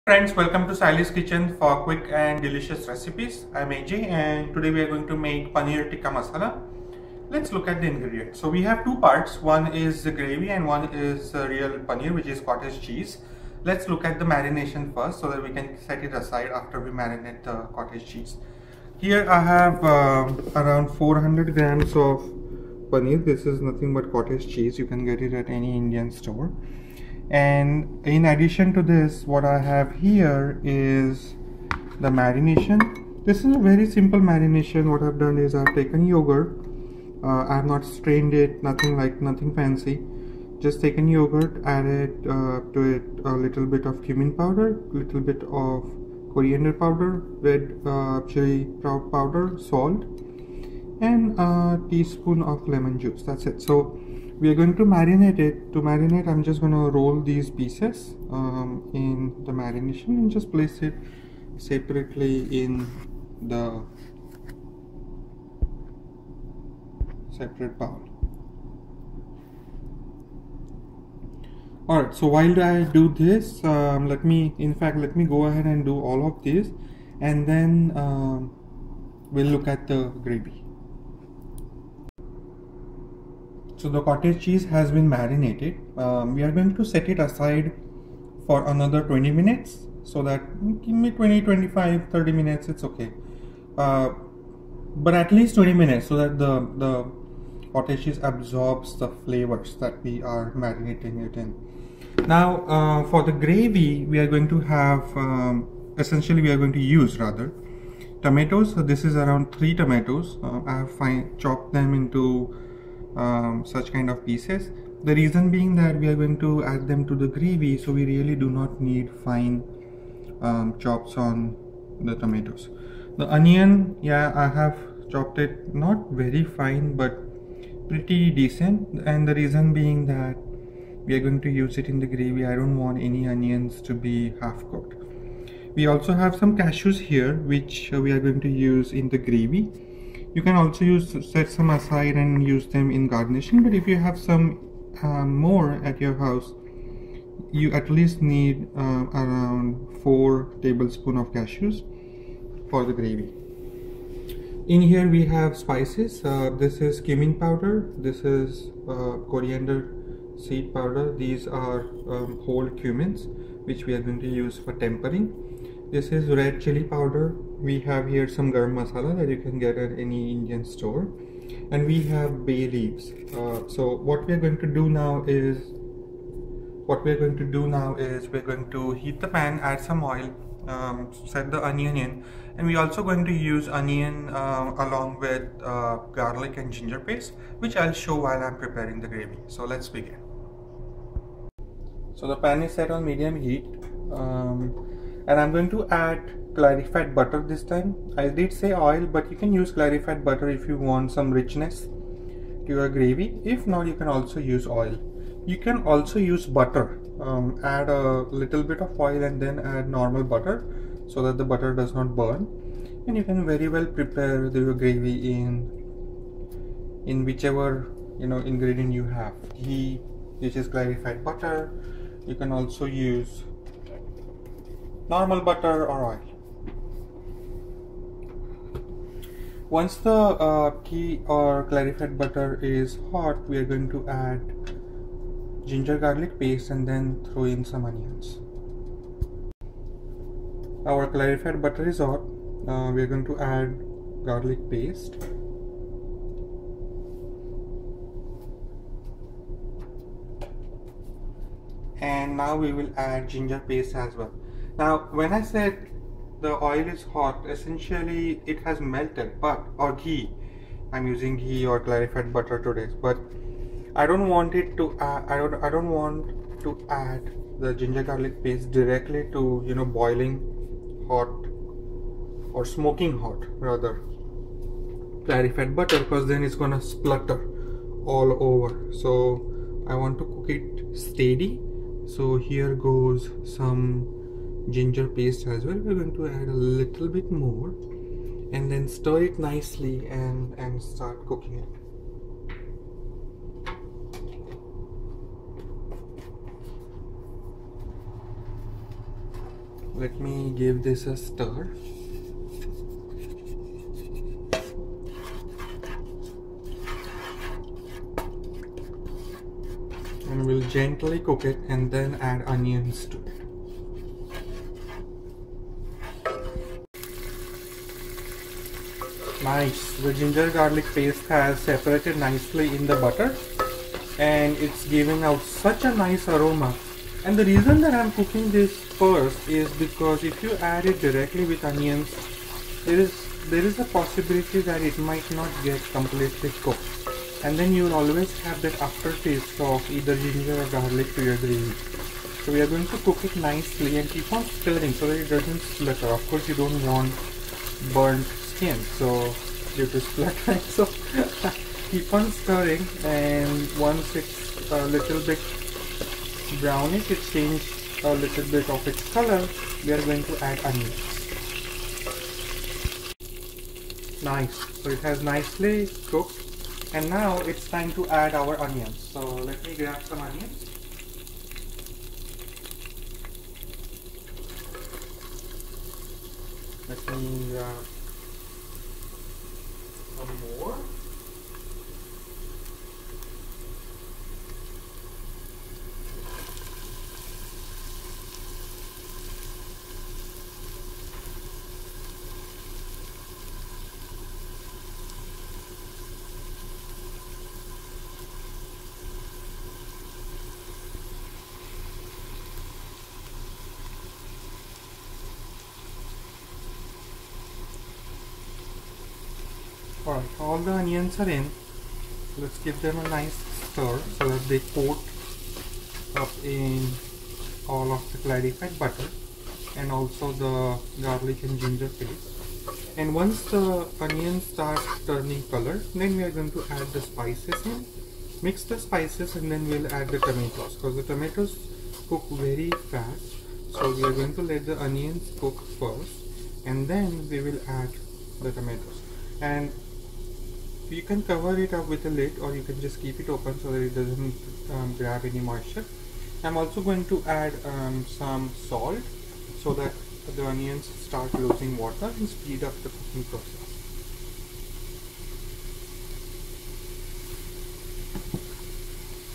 Friends, welcome to Sally's Kitchen for quick and delicious recipes. I'm AJ and today we are going to make Paneer Tikka Masala. Let's look at the ingredients. So we have two parts. One is the gravy and one is real paneer, which is cottage cheese. Let's look at the marination first so that we can set it aside after we marinate the cottage cheese. Here I have around 400 grams of paneer. This is nothing but cottage cheese. You can get it at any Indian store. And in addition to this, what I have here is the marination. This is a very simple marination. What I've done is I've taken yogurt. I have not strained it, nothing fancy. Just taken yogurt, added to it a little bit of cumin powder, little bit of coriander powder, red chili powder, salt, and a teaspoon of lemon juice. That's it. So we are going to marinate it. To marinate, I'm just going to roll these pieces in the marination and just place it separately in the separate bowl. Alright, so while I do this, let me go ahead and do all of this, and then we'll look at the gravy. So the cottage cheese has been marinated. We are going to set it aside for another 20 minutes, so that give me 20, 25, 30 minutes, it's okay. But at least 20 minutes so that the cottage cheese absorbs the flavors that we are marinating it in. Now for the gravy, we are going to have, essentially we are going to use tomatoes. So this is around 3 tomatoes. I have chopped them into such kind of pieces. The reason being that we are going to add them to the gravy, so we really do not need fine chops on the tomatoes. The onion, yeah, I have chopped it not very fine but pretty decent, and the reason being that we are going to use it in the gravy. I don't want any onions to be half cooked. We also have some cashews here which we are going to use in the gravy. You can also set some aside and use them in garnishing, but if you have some more at your house, you at least need around 4 tablespoons of cashews for the gravy. In here we have spices. This is cumin powder, this is coriander seed powder. These are whole cumins which we are going to use for tempering. This is red chili powder. We have here some garam masala that you can get at any Indian store, and we have bay leaves. So what we are going to do now is we're going to heat the pan, add some oil, set the onion in, and we're also going to use onion along with garlic and ginger paste, which I'll show while I'm preparing the gravy. So let's begin. So the pan is set on medium heat, and I'm going to add clarified butter this time. I did say oil, but you can use clarified butter if you want some richness to your gravy. If not, you can also use oil. You can also use butter. Add a little bit of oil and then add normal butter so that the butter does not burn. And you can very well prepare your gravy in whichever ingredient you have. Ghee, which is clarified butter. You can also use normal butter or oil. Once the ghee or clarified butter is hot, we are going to add ginger garlic paste and then throw in some onions. Our clarified butter is hot. We are going to add garlic paste. And now we will add ginger paste as well. Now when I said the oil is hot, essentially it has melted, or ghee. I'm using ghee or clarified butter today, but I don't want it to I don't want to add the ginger garlic paste directly to boiling hot or smoking hot rather clarified butter, because then it's gonna splutter all over. So I want to cook it steady. So here goes some ginger paste as well. We're going to add a little bit more and then stir it nicely and start cooking it. let me give this a stir. And we'll gently cook it and then add onions to it. Nice, the ginger garlic paste has separated nicely in the butter and it's giving out such a nice aroma. And the reason that I'm cooking this first is because if you add it directly with onions, there is a possibility that it might not get completely cooked. And then you'll always have that aftertaste of either ginger or garlic to your gravy. So we are going to cook it nicely and keep on stirring so that it doesn't splutter. Of course you don't want burnt skin, so due to spluttering, so keep on stirring, and once it's a little bit brownish, it changed a little bit of its color, we are going to add onions. Nice, so it has nicely cooked. And now it's time to add our onions. So let me grab some onions. Let me grab some more. Alright, all the onions are in. Let's give them a nice stir so that they coat up in all of the clarified butter and also the garlic and ginger paste. And once the onions start turning color, then we are going to add the spices in. Mix the spices and then we'll add the tomatoes, because the tomatoes cook very fast. So we are going to let the onions cook first and then we will add the tomatoes. And you can cover it up with a lid, or you can just keep it open so that it doesn't grab any moisture. I'm also going to add some salt so that the onions start losing water and speed up the cooking process.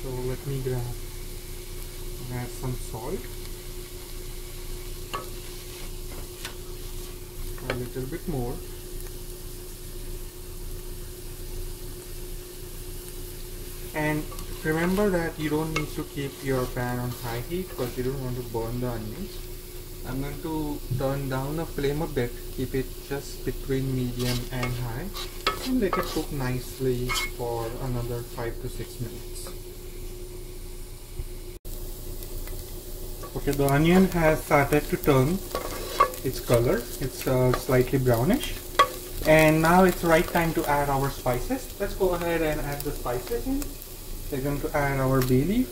So let me add some salt, a little bit more. And remember that you don't need to keep your pan on high heat because you don't want to burn the onions. I'm going to turn down the flame a bit, keep it just between medium and high, and let it cook nicely for another 5 to 6 minutes. Okay, the onion has started to turn its color. It's slightly brownish. And now it's the right time to add our spices. Let's go ahead and add the spices in. We're going to add our bay leaf.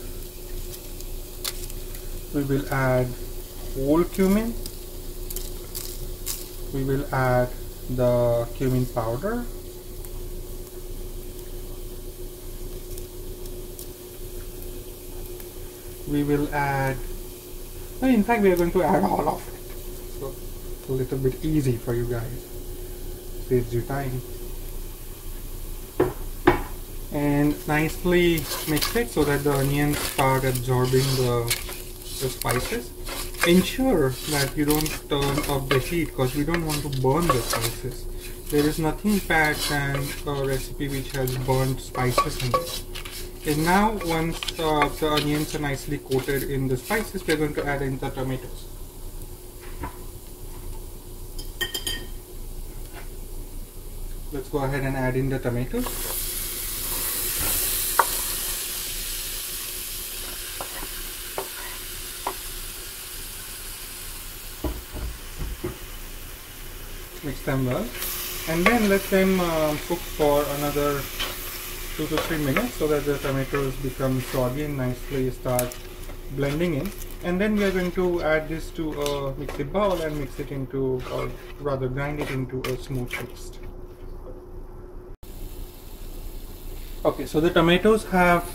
We will add whole cumin. We will add the cumin powder. We will add, well, in fact we are going to add all of it. So it's a little bit easy for you guys. Saves you time. And nicely mix it so that the onions start absorbing the spices. Ensure that you don't turn up the heat because we don't want to burn the spices. There is nothing bad than a recipe which has burnt spices in it. And now once the onions are nicely coated in the spices, we are going to add in the tomatoes. Let's go ahead and add in the tomatoes. Mix them well, and then let them cook for another 2 to 3 minutes so that the tomatoes become soggy and nicely start blending in. And then we are going to add this to a mixing bowl and mix it into, or rather grind it into a smooth paste. Okay, so the tomatoes have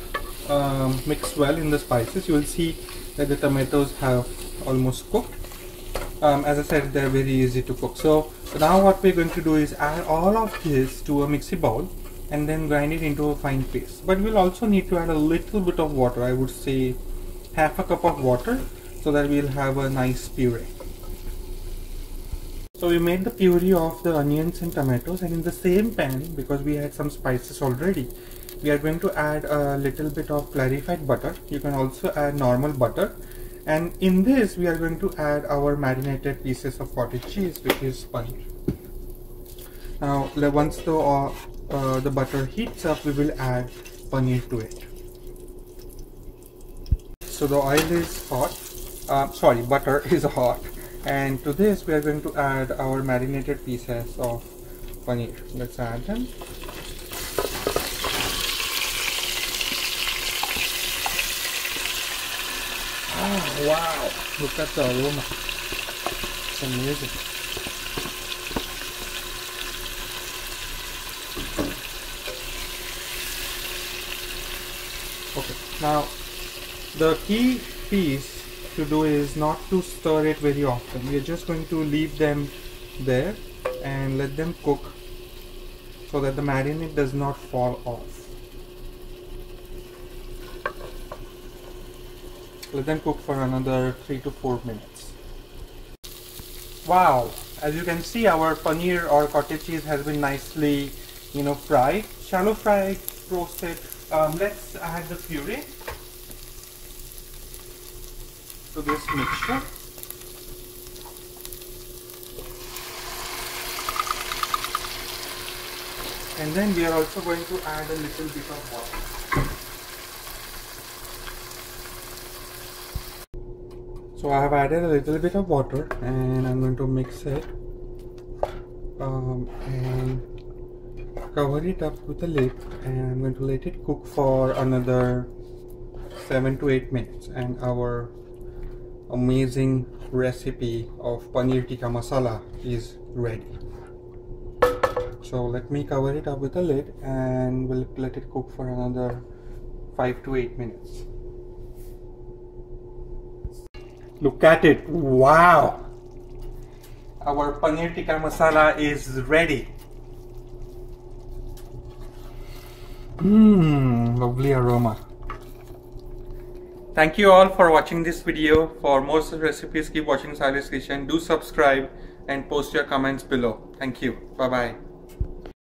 mixed well in the spices. You will see that the tomatoes have almost cooked. As I said, they're very easy to cook. So now what we're going to do is add all of this to a mixie bowl and then grind it into a fine paste. But we'll also need to add a little bit of water. I would say half a cup of water, so that we'll have a nice puree. So we made the puree of the onions and tomatoes, and in the same pan, because we had some spices already, we are going to add a little bit of clarified butter. You can also add normal butter, and in this we are going to add our marinated pieces of cottage cheese, which is paneer. Now once the butter heats up, we will add paneer to it. So the oil is hot, butter is hot, and to this we are going to add our marinated pieces of paneer. Let's add them. Oh wow, look at the aroma, it's amazing. Okay, now the key piece to do is not to stir it very often. We are just going to leave them there and let them cook so that the marinade does not fall off. Let them cook for another 3 to 4 minutes. Wow, as you can see, our paneer or cottage cheese has been nicely, fried, shallow fried, roasted. Let's add the puree to this mixture. And then we are also going to add a little bit of water. So I have added a little bit of water and I'm going to mix it and cover it up with a lid, and I'm going to let it cook for another 7 to 8 minutes, and our amazing recipe of Paneer Tikka Masala is ready. So let me cover it up with a lid and we'll let it cook for another 5 to 8 minutes. Look at it, wow! Our Paneer Tikka Masala is ready. Lovely aroma. Thank you all for watching this video. For more such recipes, keep watching Sally's Kitchen. Do subscribe and post your comments below. Thank you. Bye bye.